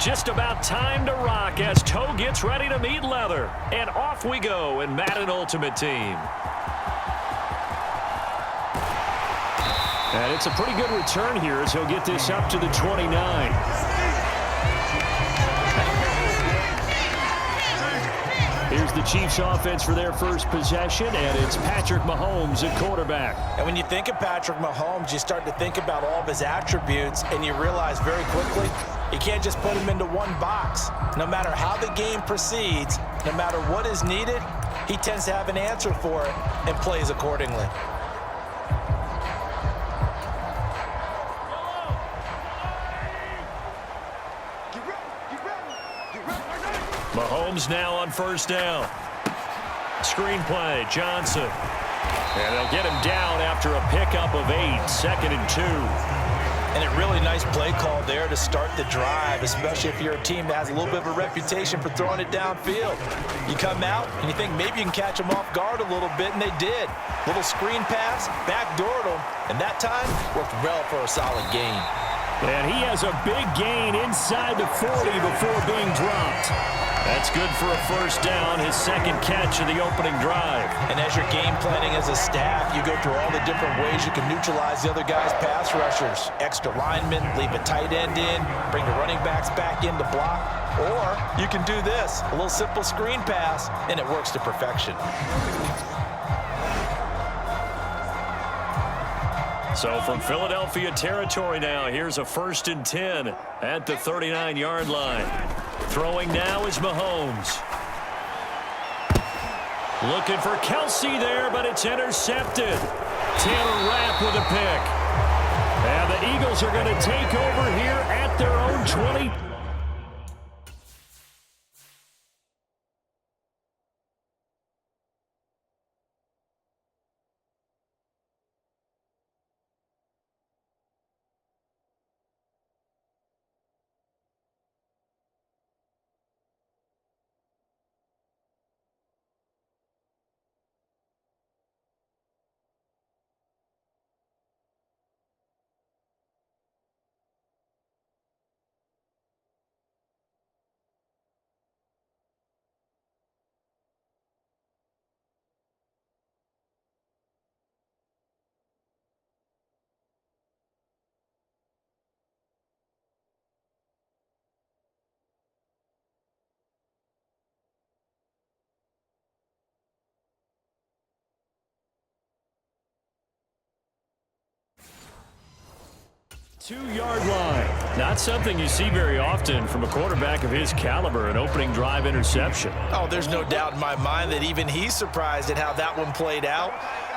Just about time to rock as toe gets ready to meet leather. And off we go in Madden Ultimate Team. And it's a pretty good return here as he'll get this up to the 29. Here's the Chiefs offense for their first possession, and it's Patrick Mahomes at quarterback. And when you think of Patrick Mahomes, you start to think about all of his attributes, and you realize very quickly you can't just put him into one box. No matter how the game proceeds, no matter what is needed, he tends to have an answer for it and plays accordingly. Mahomes now on first down. Screenplay, Johnson. And they'll get him down after a pickup of 8, 2nd and 2. And a really nice play call there to start the drive, especially if you're a team that has a little bit of a reputation for throwing it downfield. You come out and you think maybe you can catch them off guard a little bit, and they did. Little screen pass, backdoored them, and that time worked well for a solid gain. And he has a big gain inside the 40 before being dropped. That's good for a first down, his second catch of the opening drive. And as you're game planning as a staff, you go through all the different ways you can neutralize the other guy's pass rushers. Extra linemen, leave a tight end in, bring the running backs back in to block. Or you can do this, a little simple screen pass, and it works to perfection. So from Philadelphia territory now, here's a 1st and 10 at the 39-yard line. Throwing now is Mahomes. Looking for Kelsey there, but it's intercepted. Taylor Rapp with a pick. And the Eagles are going to take over here at their own 20. Two-yard line. Not something you see very often from a quarterback of his caliber, an opening drive interception. Oh, there's no doubt in my mind that even he's surprised at how that one played out.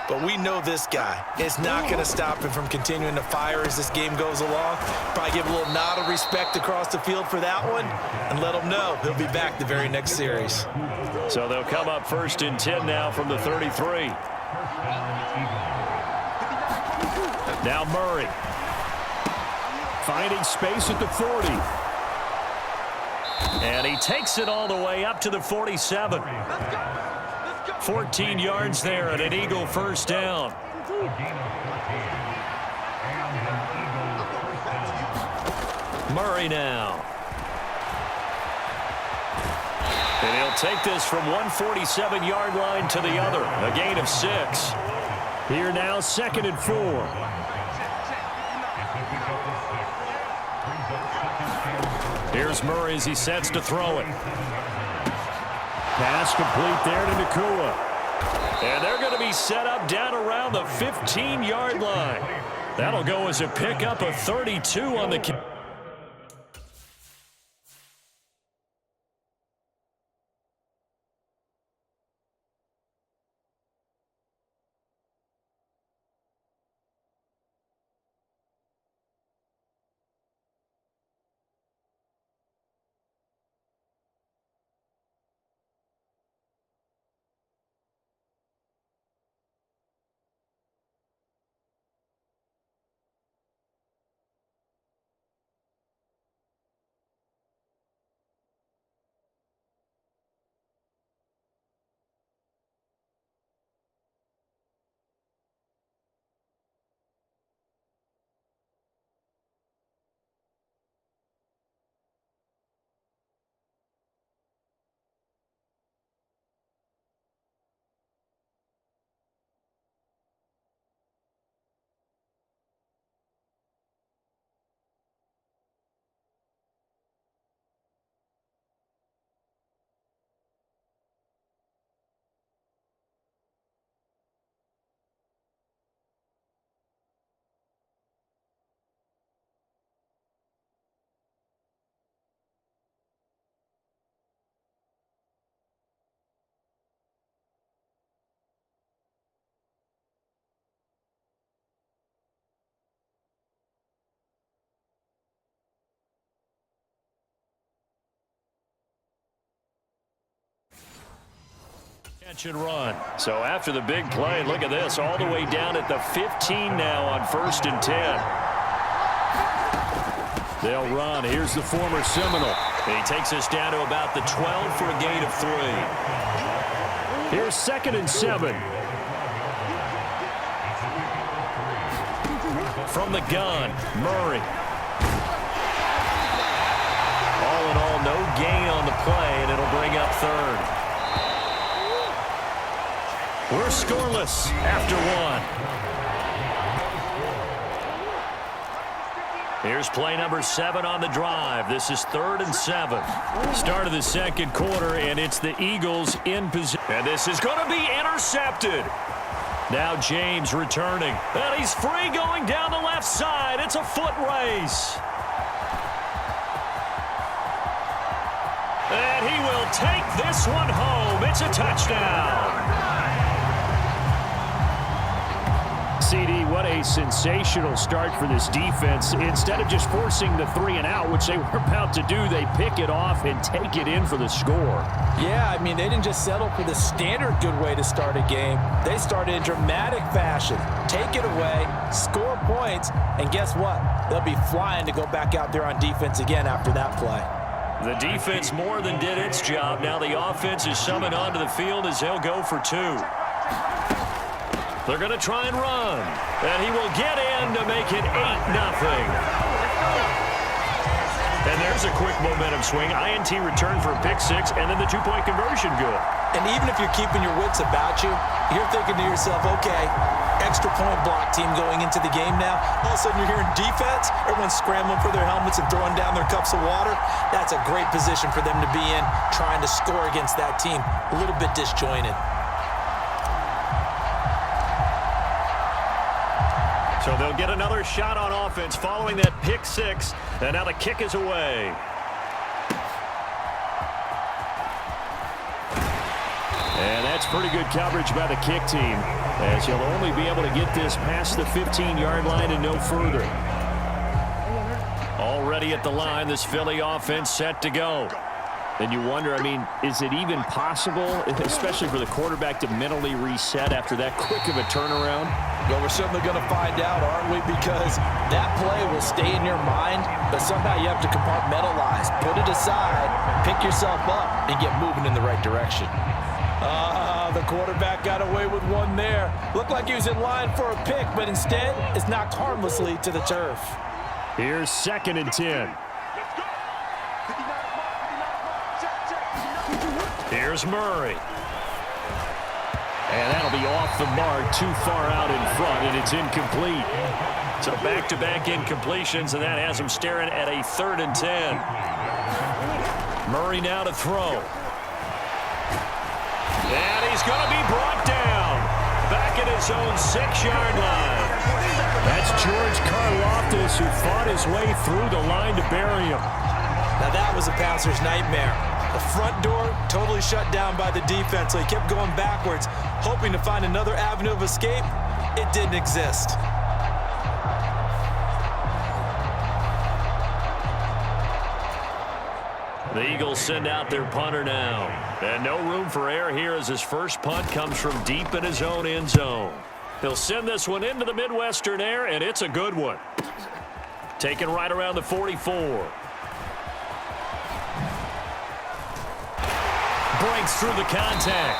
But we know this guy is not going to stop him from continuing to fire as this game goes along. Probably give a little nod of respect across the field for that one and let him know he'll be back the very next series. So they'll come up 1st and 10 now from the 33. Now Murray. Finding space at the 40. And he takes it all the way up to the 47. 14 yards there and an Eagle first down. Murray now. And he'll take this from 147-yard line to the other. A gain of 6. Here now, 2nd and 4. Here's Murray as he sets to throw it. Pass complete there to Nakua. And they're going to be set up down around the 15-yard line. That'll go as a pickup of 32 on the... Catch and run. So after the big play, look at this, all the way down at the 15 now on 1st and 10. They'll run. Here's the former Seminole. He takes us down to about the 12 for a gain of 3. Here's 2nd and 7. From the gun, Murray. All in all, no gain on the play, and it'll bring up 3rd. We're scoreless after 1. Here's play number 7 on the drive. This is 3rd and 7. Start of the 2nd quarter, and it's the Eagles in position. And this is going to be intercepted. Now James returning. And he's free going down the left side. It's a foot race. And he will take this one home. It's a touchdown. CD, what a sensational start for this defense. Instead of just forcing the 3 and out, which they were about to do, they pick it off and take it in for the score. Yeah, I mean, they didn't just settle for the standard good way to start a game. They started in dramatic fashion. Take it away, score points, and guess what? They'll be flying to go back out there on defense again after that play. The defense more than did its job. Now the offense is summoned onto the field as they'll go for 2. They're going to try and run. And he will get in to make it 8-0. And there's a quick momentum swing. INT return for a pick 6, and then the 2-point conversion good. And even if you're keeping your wits about you, you're thinking to yourself, okay, extra point block team going into the game now. All of a sudden you're hearing defense. Everyone's scrambling for their helmets and throwing down their cups of water. That's a great position for them to be in, trying to score against that team. A little bit disjointed. So they'll get another shot on offense following that pick 6. And now the kick is away. And that's pretty good coverage by the kick team, as he'll only be able to get this past the 15-yard line and no further. Already at the line, this Philly offense set to go. And you wonder, I mean, is it even possible, especially for the quarterback, to mentally reset after that quick of a turnaround? Well, we're certainly going to find out, aren't we? Because that play will stay in your mind, but somehow you have to compartmentalize, put it aside, pick yourself up, and get moving in the right direction. The quarterback got away with one there. Looked like he was in line for a pick, but instead it's knocked harmlessly to the turf. Here's 2nd and 10. Here's Murray. And that'll be off the mark, too far out in front, and it's incomplete. So back-to-back incompletions, and that has him staring at a 3rd and 10. Murray now to throw. And he's going to be brought down back at his own 6-yard line. That's George Karlaftis, who fought his way through the line to bury him. Now that was a passer's nightmare. The front door totally shut down by the defense, so he kept going backwards, hoping to find another avenue of escape. It didn't exist. The Eagles send out their punter now. And no room for error here as his first punt comes from deep in his own end zone. He'll send this one into the Midwestern air, and it's a good one. Taken right around the 44. Breaks through the contact.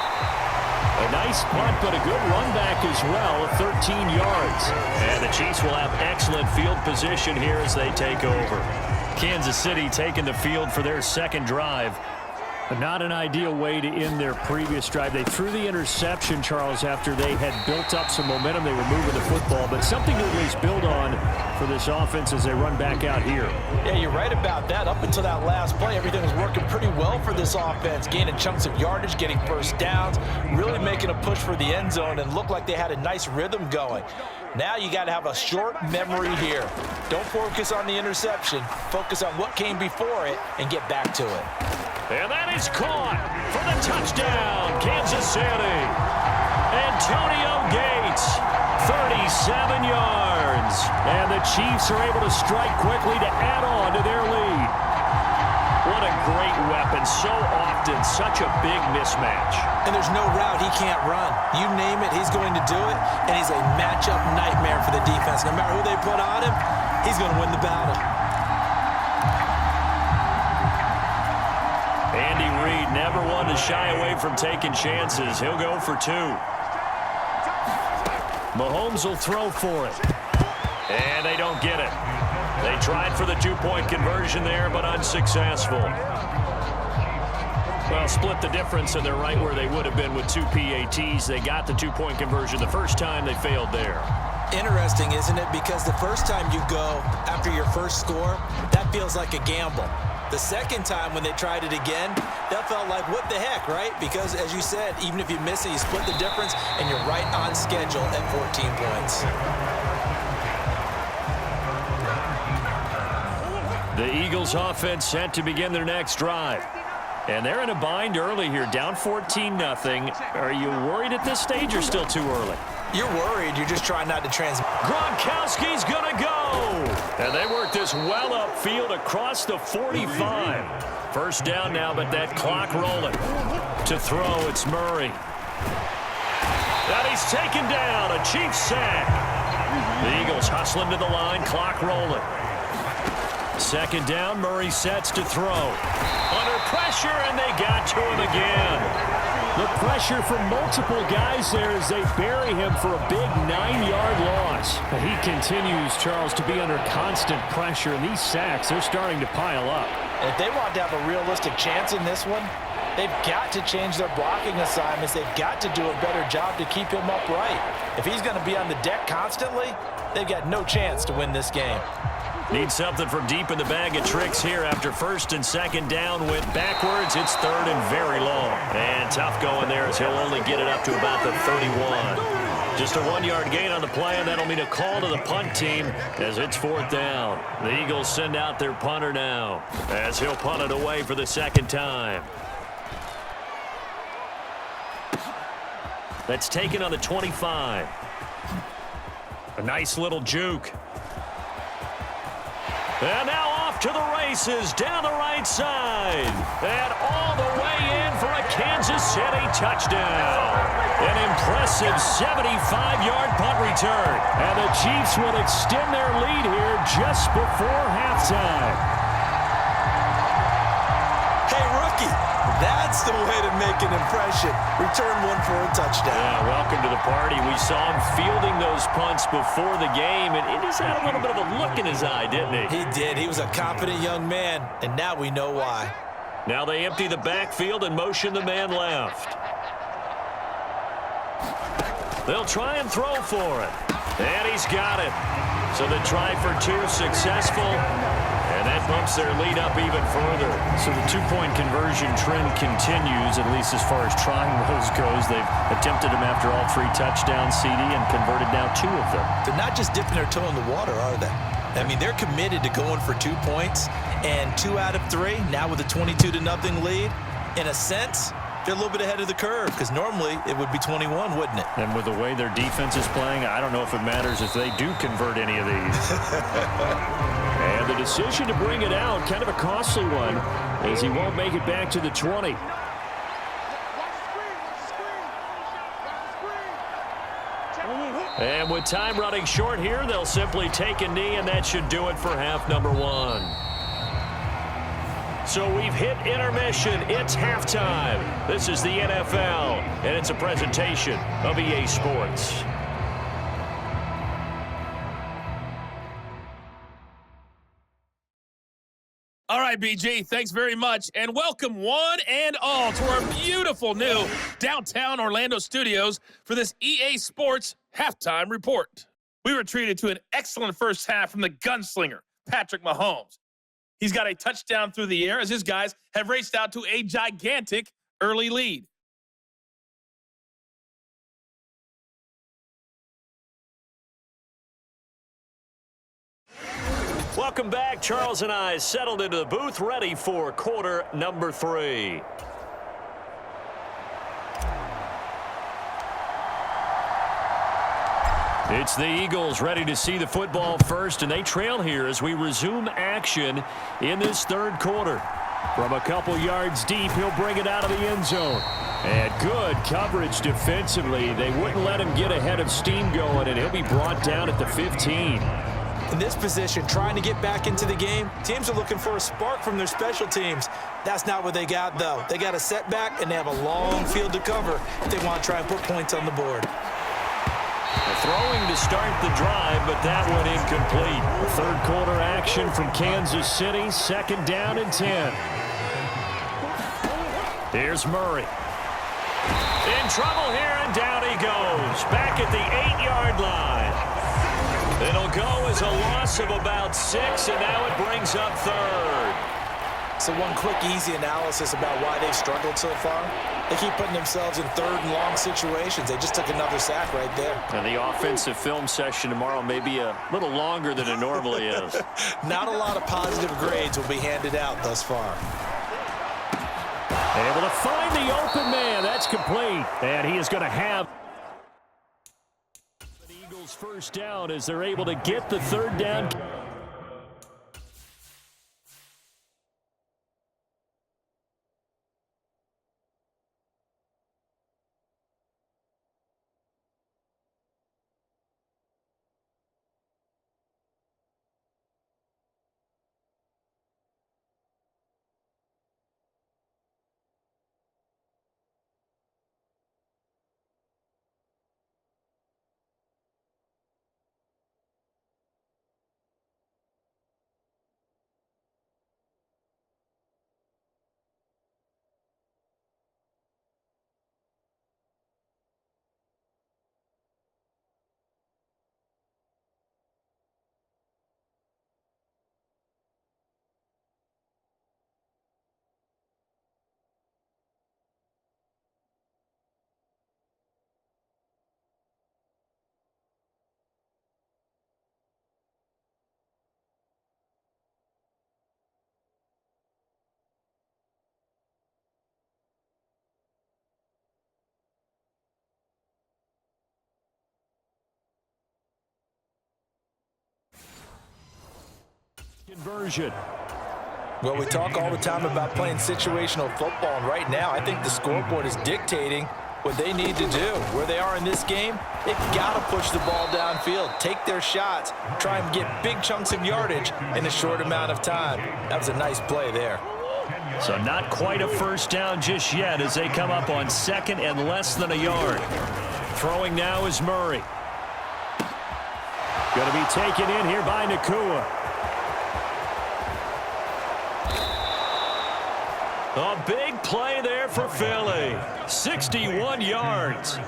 A nice punt, but a good run back as well of 13 yards. And the Chiefs will have excellent field position here as they take over. Kansas City taking the field for their second drive. But not an ideal way to end their previous drive. They threw the interception, Charles, after they had built up some momentum. They were moving the football, but something to at least build on for this offense as they run back out here. Yeah, you're right about that. Up until that last play, everything was working pretty well for this offense, gaining chunks of yardage, getting first downs, really making a push for the end zone, and looked like they had a nice rhythm going. Now you got to have a short memory here. Don't focus on the interception. Focus on what came before it and get back to it. And that is caught for the touchdown, Kansas City. Antonio Gates, 37 yards. And the Chiefs are able to strike quickly to add on to their lead. What a great weapon. So often, such a big mismatch. And there's no route he can't run. You name it, he's going to do it, and he's a matchup nightmare for the defense. No matter who they put on him, he's going to win the battle. Andy Reid never one to shy away from taking chances. He'll go for 2. Mahomes will throw for it. And they don't get it. They tried for the 2-point conversion there, but unsuccessful. Well, split the difference, and they're right where they would have been with 2 PATs. They got the 2-point conversion the first time. They failed there. Interesting, isn't it? Because the first time you go after your first score, that feels like a gamble. The second time when they tried it again, that felt like, what the heck, right? Because, as you said, even if you miss it, you split the difference, and you're right on schedule at 14 points. The Eagles offense set to begin their next drive. And they're in a bind early here, down 14-0. Are you worried at this stage or still too early? You're worried. You're just trying not to transmit. Gronkowski's going to go. And they work this well upfield across the 45. First down now, but that clock rolling. To throw, it's Murray. And he's taken down, a Chiefs sack. The Eagles hustling to the line, clock rolling. Second down, Murray sets to throw. Under pressure, and they got to him again. The pressure from multiple guys there as they bury him for a big 9-yard loss. He continues, Charles, to be under constant pressure, and these sacks, they're starting to pile up. If they want to have a realistic chance in this one, they've got to change their blocking assignments. They've got to do a better job to keep him upright. If he's going to be on the deck constantly, they've got no chance to win this game. Need something from deep in the bag of tricks here after first and second down went backwards. It's third and very long. And tough going there as he'll only get it up to about the 31. Just a 1-yard gain on the play, and that'll mean a call to the punt team as it's fourth down. The Eagles send out their punter now as he'll punt it away for the second time. That's taken on the 25. A nice little juke. And now off to the races down the right side. And all the way in for a Kansas City touchdown. An impressive 75-yard punt return. And the Chiefs will extend their lead here just before halftime. Hey, rookie, that's the way to make an impression. Return one for a touchdown. Yeah, welcome to the party. We saw him fielding those punts before the game, and he just had a little bit of a look in his eye, didn't he? He did. He was a confident young man, and now we know why. Now they empty the backfield and motion the man left. They'll try and throw for it. And he's got it. So the try for 2 successful. And that bumps their lead up even further. So the 2-point conversion trend continues, at least as far as trying those goes. They've attempted them after all 3 touchdowns, CD, and converted now 2 of them. They're not just dipping their toe in the water, are they? I mean, they're committed to going for 2 points, and 2 out of 3, now with a 22-0 lead. In a sense, they're a little bit ahead of the curve, because normally it would be 21, wouldn't it? And with the way their defense is playing, I don't know if it matters if they do convert any of these. And the decision to bring it out, kind of a costly one, as he won't make it back to the 20. And with time running short here, they'll simply take a knee, and that should do it for half number 1. So we've hit intermission. It's halftime. This is the NFL, and it's a presentation of EA Sports. All right, BG, thanks very much, and welcome one and all to our beautiful new downtown Orlando studios for this EA Sports Halftime Report. We were treated to an excellent first half from the gunslinger, Patrick Mahomes. He's got a touchdown through the air as his guys have raced out to a gigantic early lead. Welcome back. Charles and I settled into the booth, ready for quarter number 3. It's the Eagles ready to see the football first, and they trail here as we resume action in this third quarter. From a couple yards deep, he'll bring it out of the end zone. And good coverage defensively. They wouldn't let him get ahead of steam going, and he'll be brought down at the 15. In this position, trying to get back into the game, teams are looking for a spark from their special teams. That's not what they got, though. They got a setback, and they have a long field to cover if they want to try and put points on the board. Throwing to start the drive, but that one incomplete. Third quarter action from Kansas City, 2nd down and 10. Here's Murray. In trouble here, and down he goes. Back at the 8-yard line. It'll go as a loss of about 6, and now it brings up 3rd. So one quick, easy analysis about why they've struggled so far. They keep putting themselves in 3rd and long situations. They just took another sack right there. And the offensive film session tomorrow may be a little longer than it normally is. Not a lot of positive grades will be handed out thus far. Able to find the open man. That's complete. And he is going to have the Eagles' first down as they're able to get the 3rd down. Conversion. Well, we talk all the time about playing situational football, and right now I think the scoreboard is dictating what they need to do. Where they are in this game, they've got to push the ball downfield, take their shots, try and get big chunks of yardage in a short amount of time. That was a nice play there. So not quite a first down just yet as they come up on 2nd and less than a yard. Throwing now is Murray. Going to be taken in here by Nakua. A big play there for Philly. 61 yards.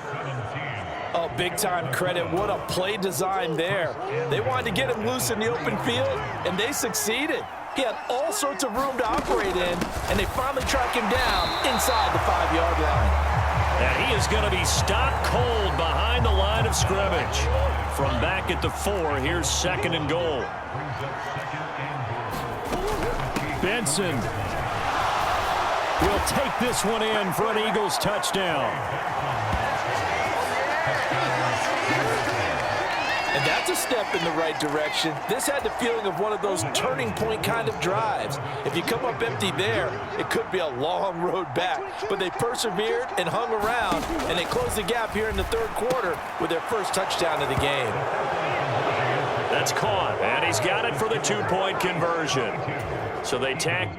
Oh, big-time credit. What a play design there. They wanted to get him loose in the open field, and they succeeded. He had all sorts of room to operate in, and they finally track him down inside the 5-yard line. And he is going to be stopped cold behind the line of scrimmage. From back at the 4, here's 2nd and goal. Benson will take this one in for an Eagles touchdown. And that's a step in the right direction. This had the feeling of one of those turning point kind of drives. If you come up empty there, it could be a long road back. But they persevered and hung around, and they closed the gap here in the 3rd quarter with their first touchdown of the game. That's caught, and he's got it for the 2-point conversion. So they tack.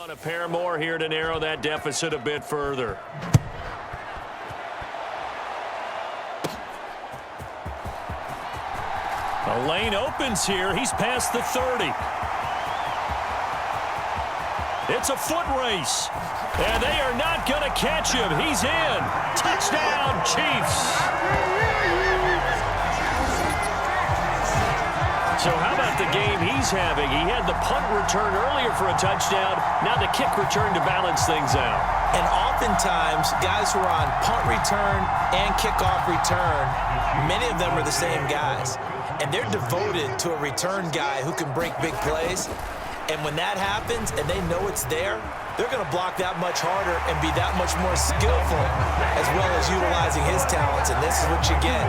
on a pair more here to narrow that deficit a bit further. A lane opens here. He's past the 30. It's a foot race. And they are not going to catch him. He's in. Touchdown, Chiefs. So how about the game he's having? He had the punt return earlier for a touchdown. Now the kick return to balance things out. And oftentimes, guys who are on punt return and kickoff return, many of them are the same guys. And they're devoted to a return guy who can break big plays. And when that happens and they know it's there, they're going to block that much harder and be that much more skillful, as well as utilizing his talents. And this is what you get.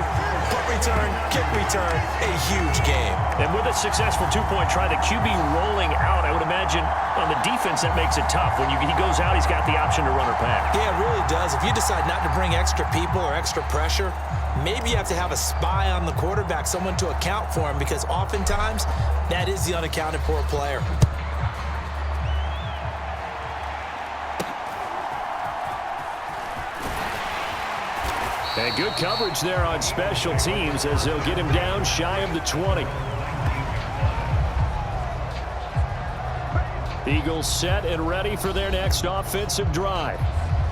Punt return, kick return, a huge game. And with a successful two-point try, the QB rolling out, I would imagine on the defense that makes it tough. When he goes out, he's got the option to run or pass. Yeah, it really does. If you decide not to bring extra people or extra pressure, maybe you have to have a spy on the quarterback, someone to account for him, because oftentimes that is the unaccounted for player. And good coverage there on special teams as they'll get him down shy of the 20. Eagles set and ready for their next offensive drive.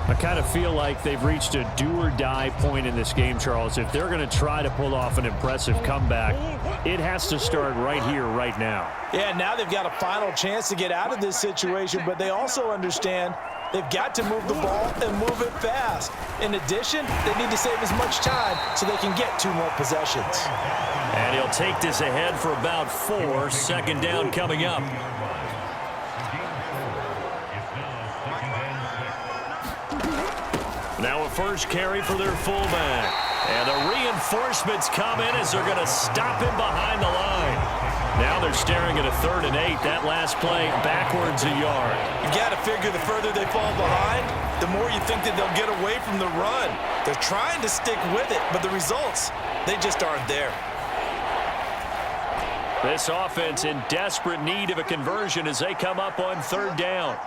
I kind of feel like they've reached a do-or-die point in this game, Charles. If they're going to try to pull off an impressive comeback, it has to start right here, right now. Yeah, now they've got a final chance to get out of this situation, but they also understand they've got to move the ball and move it fast. In addition, they need to save as much time so they can get 2 more possessions. And he'll take this ahead for about 4. Second down coming up. Now a first carry for their fullback. And the reinforcements come in as they're going to stop him behind the line. Now they're staring at a 3rd and 8. That last play backwards a yard. You've got to figure the further they fall behind, the more you think that they'll get away from the run. They're trying to stick with it, but the results, they just aren't there. This offense in desperate need of a conversion as they come up on 3rd down.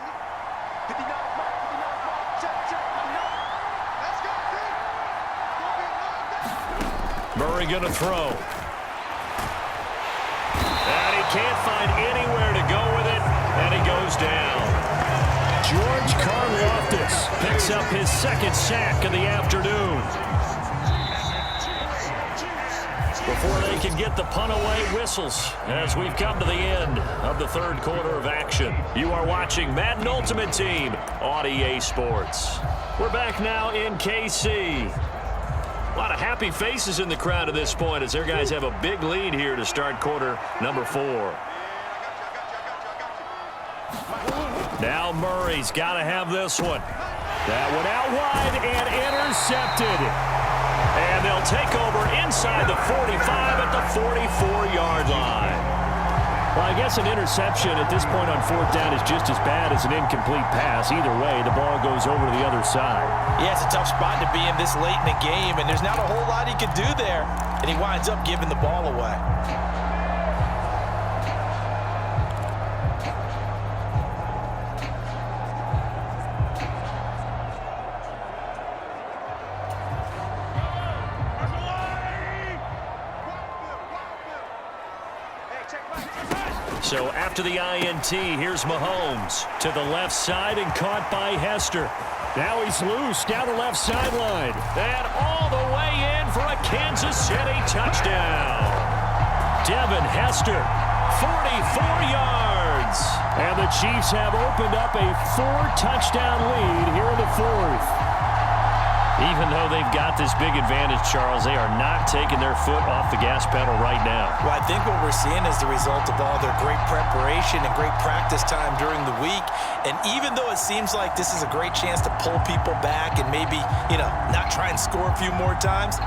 Murray going to throw. And he can't find anywhere to go with it, and he goes down. George Karlaftis picks up his 2nd sack of the afternoon. Before they can get the punt away, whistles as we've come to the end of the 3rd quarter of action. You are watching Madden Ultimate Team on EA Sports. We're back now in KC. A lot of happy faces in the crowd at this point as their guys have a big lead here to start quarter number 4. Now Murray's got to have this one. That one out wide and intercepted. And they'll take over inside the 45 at the 44-yard line. Well, I guess an interception at this point on 4th down is just as bad as an incomplete pass. Either way, the ball goes over to the other side. Yeah, it's a tough spot to be in this late in the game, and there's not a whole lot he could do there, and he winds up giving the ball away. So after the INT, here's Mahomes to the left side and caught by Hester. Now he's loose down the left sideline. And all the way in for a Kansas City touchdown. Devin Hester, 44 yards. And the Chiefs have opened up a 4-touchdown lead here in the 4th. Even though they've got this big advantage, Charles, they are not taking their foot off the gas pedal right now. Well, I think what we're seeing is the result of all their great preparation and great practice time during the week. And even though it seems like this is a great chance to pull people back and maybe, not try and score a few more times,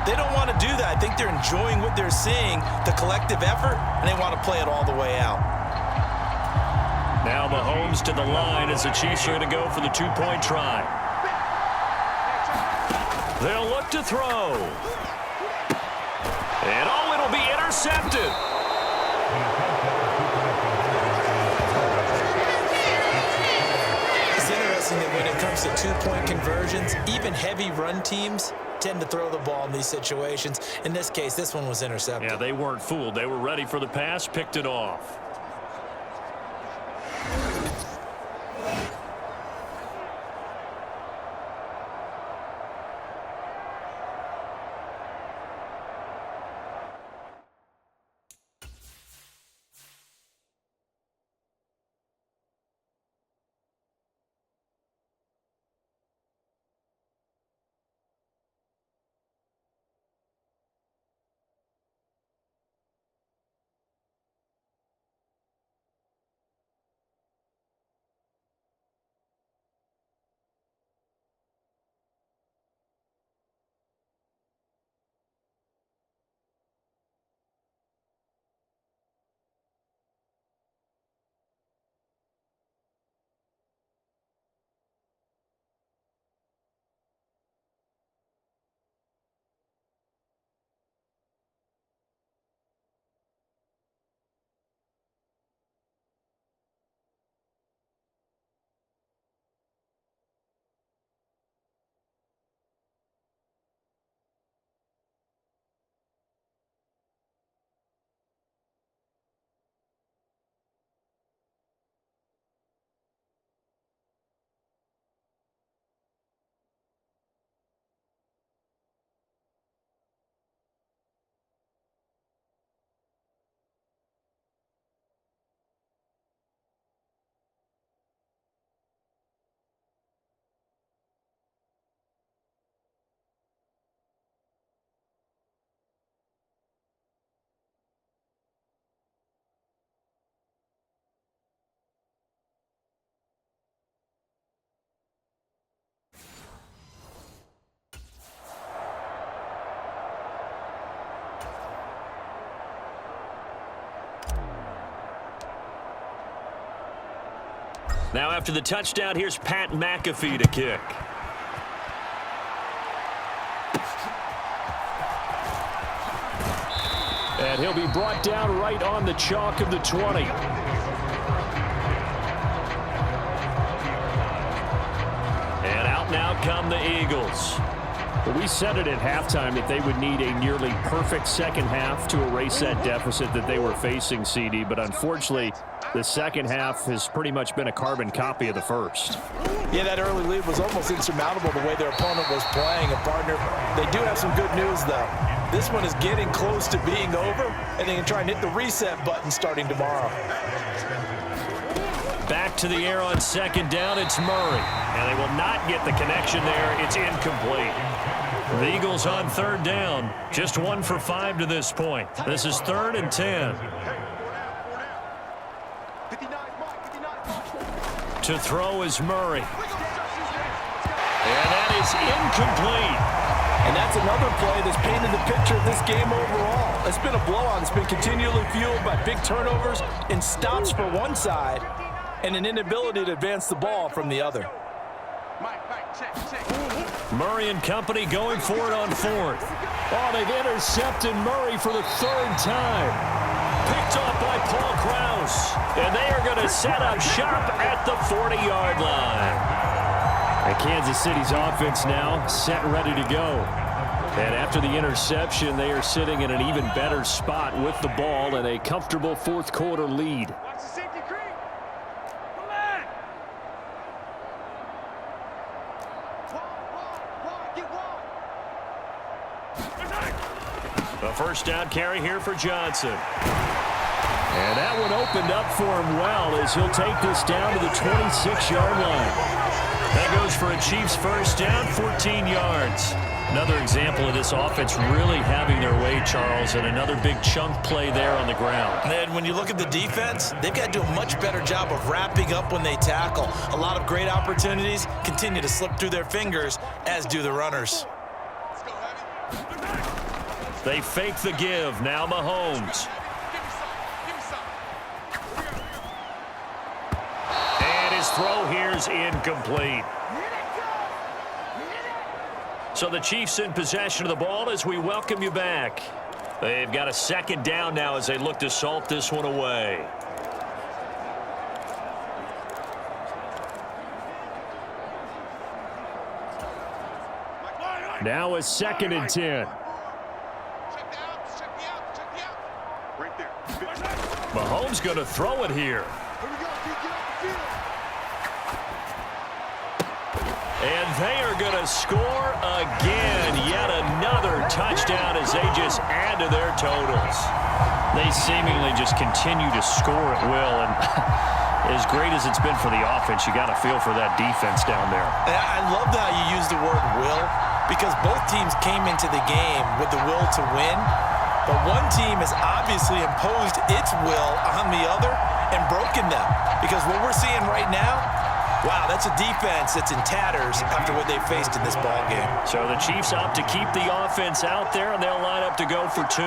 they don't want to do that. I think they're enjoying what they're seeing, the collective effort, and they want to play it all the way out. Now Mahomes to the line as the Chiefs are going to go for the 2-point try. They'll look to throw. And it'll be intercepted. guessing that when it comes to two-point conversions, even heavy run teams tend to throw the ball in these situations. In this case, this one was intercepted. Yeah, they weren't fooled. They were ready for the pass, picked it off. Now after the touchdown, here's Pat McAfee to kick. And he'll be brought down right on the chalk of the 20. And out now come the Eagles. Well, we said it at halftime that they would need a nearly perfect second half to erase that deficit that they were facing, CD. But unfortunately, the second half has pretty much been a carbon copy of the first. Yeah, that early lead was almost insurmountable the way their opponent was playing. A partner, they do have some good news, though. This one is getting close to being over, and they can try and hit the reset button starting tomorrow. Back to the air on second down, it's Murray. And they will not get the connection there. It's incomplete. The Eagles on third down. Just 1 for 5 to this point. This is 3rd and 10. To throw is Murray. And that is incomplete. And that's another play that's painted the picture of this game overall. It's been a blowout. It's been continually fueled by big turnovers and stops for one side and an inability to advance the ball from the other. Murray and company going for it on 4th. Oh, they've intercepted Murray for the 3rd time. Picked off by Paul Krause. And they are going to set up shop at the 40-yard line. And Kansas City's offense now set ready to go. And after the interception, they are sitting in an even better spot with the ball and a comfortable 4th quarter lead. A first down carry here for Johnson. And that one opened up for him well as he'll take this down to the 26-yard line. That goes for a Chiefs first down, 14 yards. Another example of this offense really having their way, Charles, and another big chunk play there on the ground. And when you look at the defense, they've got to do a much better job of wrapping up when they tackle. A lot of great opportunities continue to slip through their fingers, as do the runners. They fake the give. Now Mahomes. And his throw here's incomplete. So the Chiefs in possession of the ball as we welcome you back. They've got a second down now as they look to salt this one away. Now a 2nd and 10. Mahomes going to throw it here. And they are going to score again. Yet another touchdown as they just add to their totals. They seemingly just continue to score at will. And as great as it's been for the offense, you got to feel for that defense down there. And I love how you use the word will, because both teams came into the game with the will to win. But one team has obviously imposed its will on the other and broken them. Because what we're seeing right now, wow, that's a defense that's in tatters after what they faced in this ball game. So the Chiefs opt to keep the offense out there, and they'll line up to go for 2.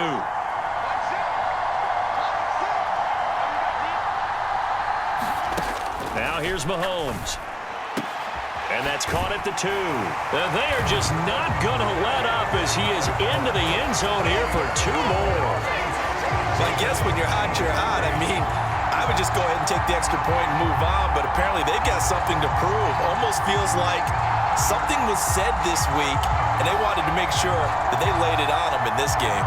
Now here's Mahomes. And that's caught at the 2. And they are just not going to let up as he is into the end zone here for 2 more. Well, I guess when you're hot, you're hot. I mean, I would just go ahead and take the extra point and move on, but apparently they've got something to prove. Almost feels like something was said this week, and they wanted to make sure that they laid it on them in this game.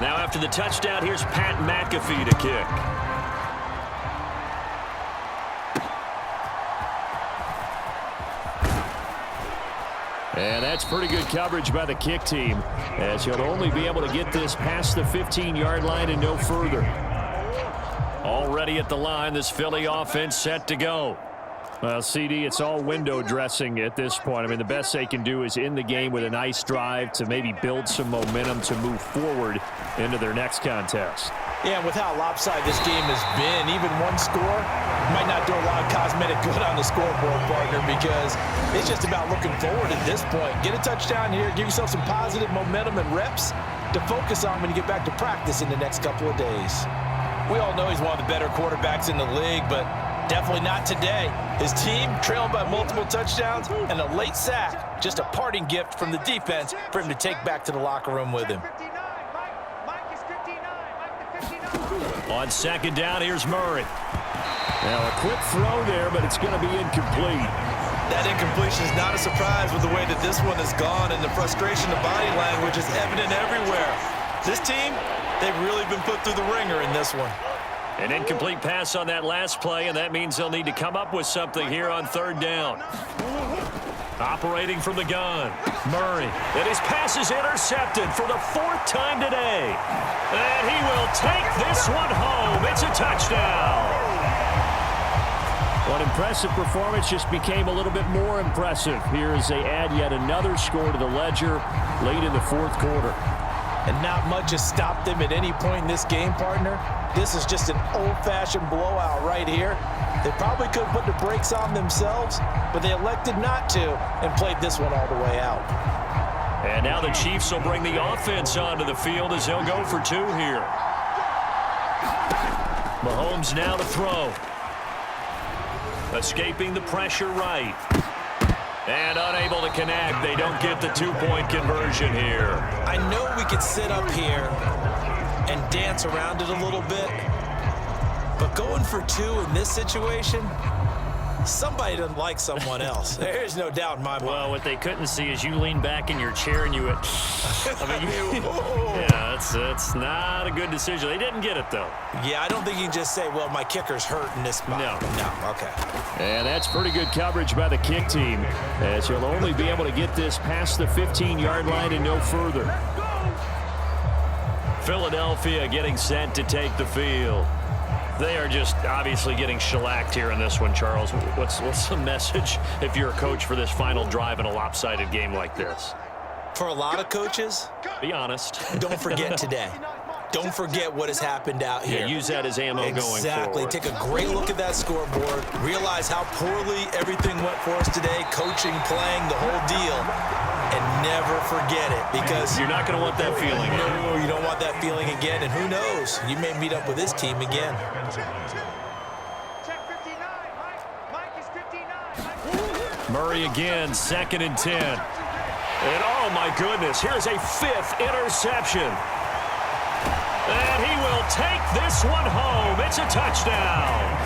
Now after the touchdown, here's Pat McAfee to kick. And that's pretty good coverage by the kick team, as he'll only be able to get this past the 15-yard line and no further. Already at the line, this Philly offense set to go. Well, CD, it's all window dressing at this point. I mean, the best they can do is in the game with a nice drive to maybe build some momentum to move forward into their next contest. Yeah, with how lopsided this game has been, even one score might not do a lot of cosmetic good on the scoreboard, partner, because it's just about looking forward at this point. Get a touchdown here, give yourself some positive momentum and reps to focus on when you get back to practice in the next couple of days. We all know he's one of the better quarterbacks in the league, but definitely not today. His team trailed by multiple touchdowns and a late sack. Just a parting gift from the defense for him to take back to the locker room with him. On 2nd down, here's Murray. Now a quick throw there, but it's going to be incomplete. That incompletion is not a surprise with the way that this one has gone, and the frustration of body language is evident everywhere. This team, they've really been put through the ringer in this one. An incomplete pass on that last play, and that means they'll need to come up with something here on 3rd down. Operating from the gun, Murray. And his pass is intercepted for the 4th time today. And he will take this one home. It's a touchdown. Well, an impressive performance just became a little bit more impressive here as they add yet another score to the ledger late in the 4th quarter. And not much has stopped them at any point in this game, partner. This is just an old-fashioned blowout right here. They probably could have put the brakes on themselves, but they elected not to and played this one all the way out. And now the Chiefs will bring the offense onto the field as they'll go for 2 here. Mahomes now to throw. Escaping the pressure right. And unable to connect. They don't get the 2-point conversion here. I know we could sit up here and dance around it a little bit, but going for 2 in this situation, somebody doesn't like someone else. There's no doubt in my mind. Well, what they couldn't see is you lean back in your chair and you went, I mean, yeah, it's not a good decision. They didn't get it, though. Yeah, I don't think you can just say, well, my kicker's hurt in this spot. No, okay. And that's pretty good coverage by the kick team, as he'll only be able to get this past the 15-yard line and no further. Philadelphia getting set to take the field. They are just obviously getting shellacked here in this one, Charles. What's the message if you're a coach for this final drive in a lopsided game like this? For a lot of coaches, be honest. Don't forget today. Don't forget what has happened out here. Yeah, use that as ammo going forward. Exactly. Take a great look at that scoreboard. Realize how poorly everything went for us today. Coaching, playing, the whole deal. And never forget it, because you're not going to want that feeling. No, you don't want that feeling again. And who knows? You may meet up with this team again. Murray again, 2nd and 10. And oh my goodness, here's a 5th interception. And he will take this one home. It's a touchdown.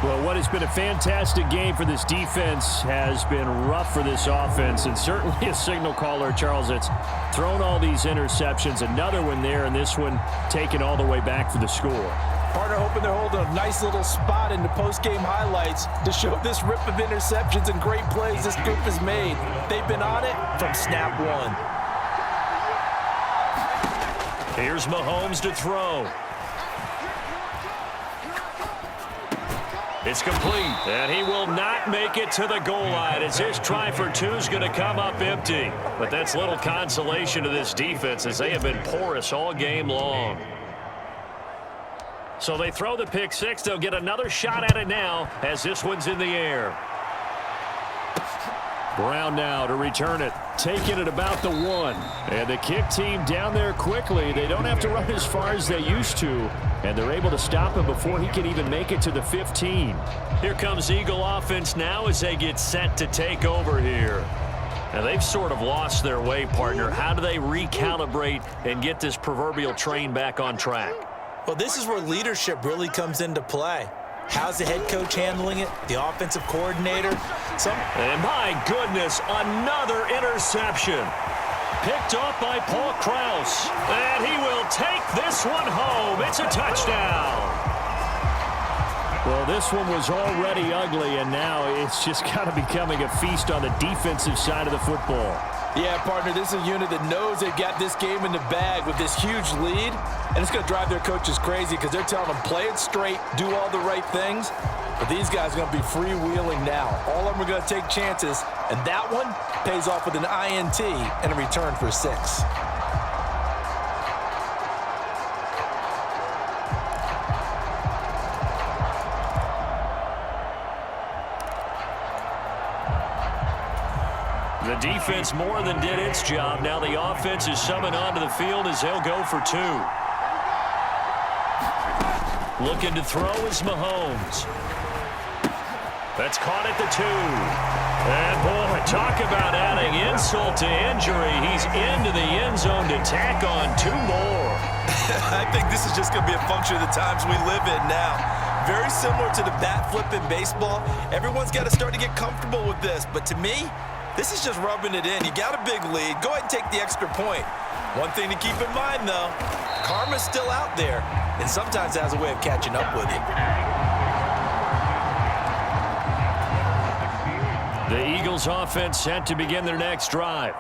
Well, what has been a fantastic game for this defense has been rough for this offense, and certainly a signal caller, Charles, that's thrown all these interceptions. Another one there, and this one taken all the way back for the score. Partner hoping they're holding a nice little spot in the post-game highlights to show this rip of interceptions and great plays this group has made. They've been on it from snap one. Here's Mahomes to throw. It's complete, and he will not make it to the goal line as his try for two is going to come up empty. But that's little consolation to this defense as they have been porous all game long. So they throw the pick six. They'll get another shot at it now as this one's in the air. Brown now to return it. Taking it about the one. And the kick team down there quickly. They don't have to run as far as they used to. And they're able to stop him before he can even make it to the 15. Here comes Eagle offense now as they get set to take over here. Now they've sort of lost their way, partner. How do they recalibrate and get this proverbial train back on track? Well, this is where leadership really comes into play. How's the head coach handling it? The offensive coordinator? And my goodness, another interception. Picked off by Paul Krause. And he will take this one home. It's a touchdown. Well, this one was already ugly, and now it's just kind of becoming a feast on the defensive side of the football. Yeah, partner, this is a unit that knows they've got this game in the bag with this huge lead, and it's going to drive their coaches crazy because they're telling them play it straight, do all the right things, but these guys are going to be freewheeling now. All of them are going to take chances, and that one pays off with an INT and a return for 6. The defense more than did its job. Now the offense is summoned onto the field as they'll go for 2. Looking to throw is Mahomes. That's caught at the 2. And boy, talk about adding insult to injury. He's into the end zone to tack on 2 more. I think this is just going to be a function of the times we live in now. Very similar to the bat flip in baseball. Everyone's got to start to get comfortable with this. But to me, this is just rubbing it in. You got a big lead. Go ahead and take the extra point. One thing to keep in mind, though, karma's still out there, and sometimes it has a way of catching up with you. The Eagles offense set to begin their next drive.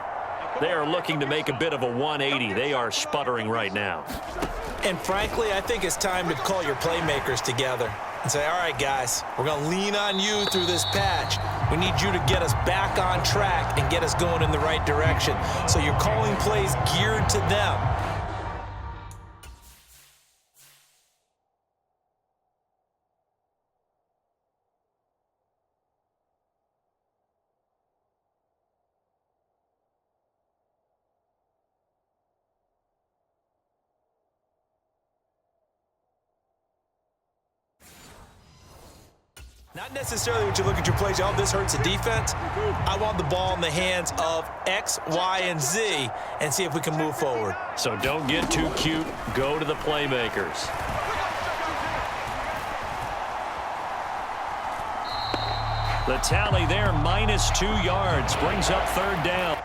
They are looking to make a bit of a 180. They are sputtering right now. And frankly, I think it's time to call your playmakers together and say, all right, guys, we're going to lean on you through this patch. We need you to get us back on track and get us going in the right direction. So you're calling plays geared to them. Not necessarily what you look at your plays, oh, this hurts the defense. I want the ball in the hands of X, Y, and Z and see if we can move forward. So don't get too cute. Go to the playmakers. The tally there, minus 2 yards, brings up 3rd down.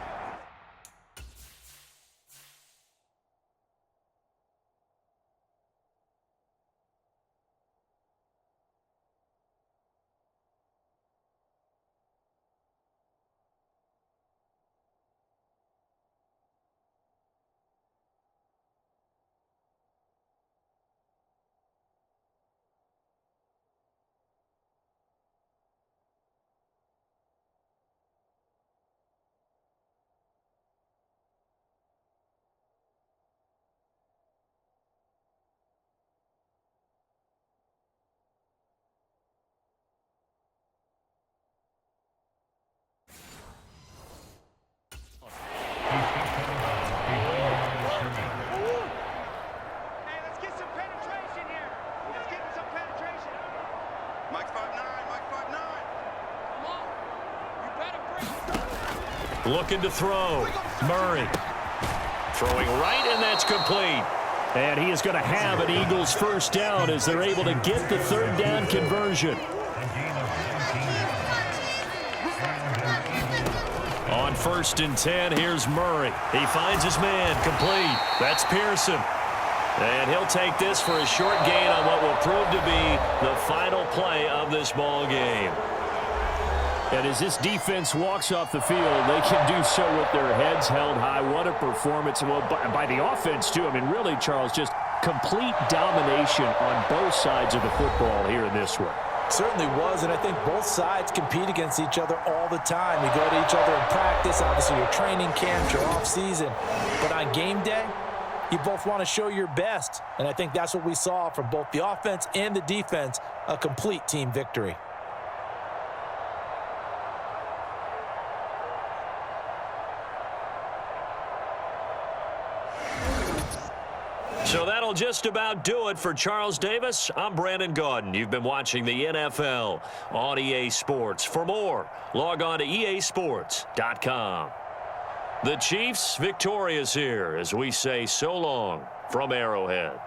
Looking to throw. Murray. Throwing right, and that's complete. And he is going to have an Eagles first down as they're able to get the third down conversion. On 1st and 10, here's Murray. He finds his man, complete. That's Pearson. And he'll take this for a short gain on what will prove to be the final play of this ball game. And as this defense walks off the field, they can do so with their heads held high. What a performance. Well, by the offense, too. I mean, really, Charles, just complete domination on both sides of the football here in this one. Certainly was, and I think both sides compete against each other all the time. You go to each other in practice, obviously your training camp, your off-season. But on game day, you both want to show your best. And I think that's what we saw from both the offense and the defense, a complete team victory. So that'll just about do it for Charles Davis. I'm Brandon Gaudin. You've been watching the NFL on EA Sports. For more, log on to easports.com. The Chiefs victorious here as we say so long from Arrowhead.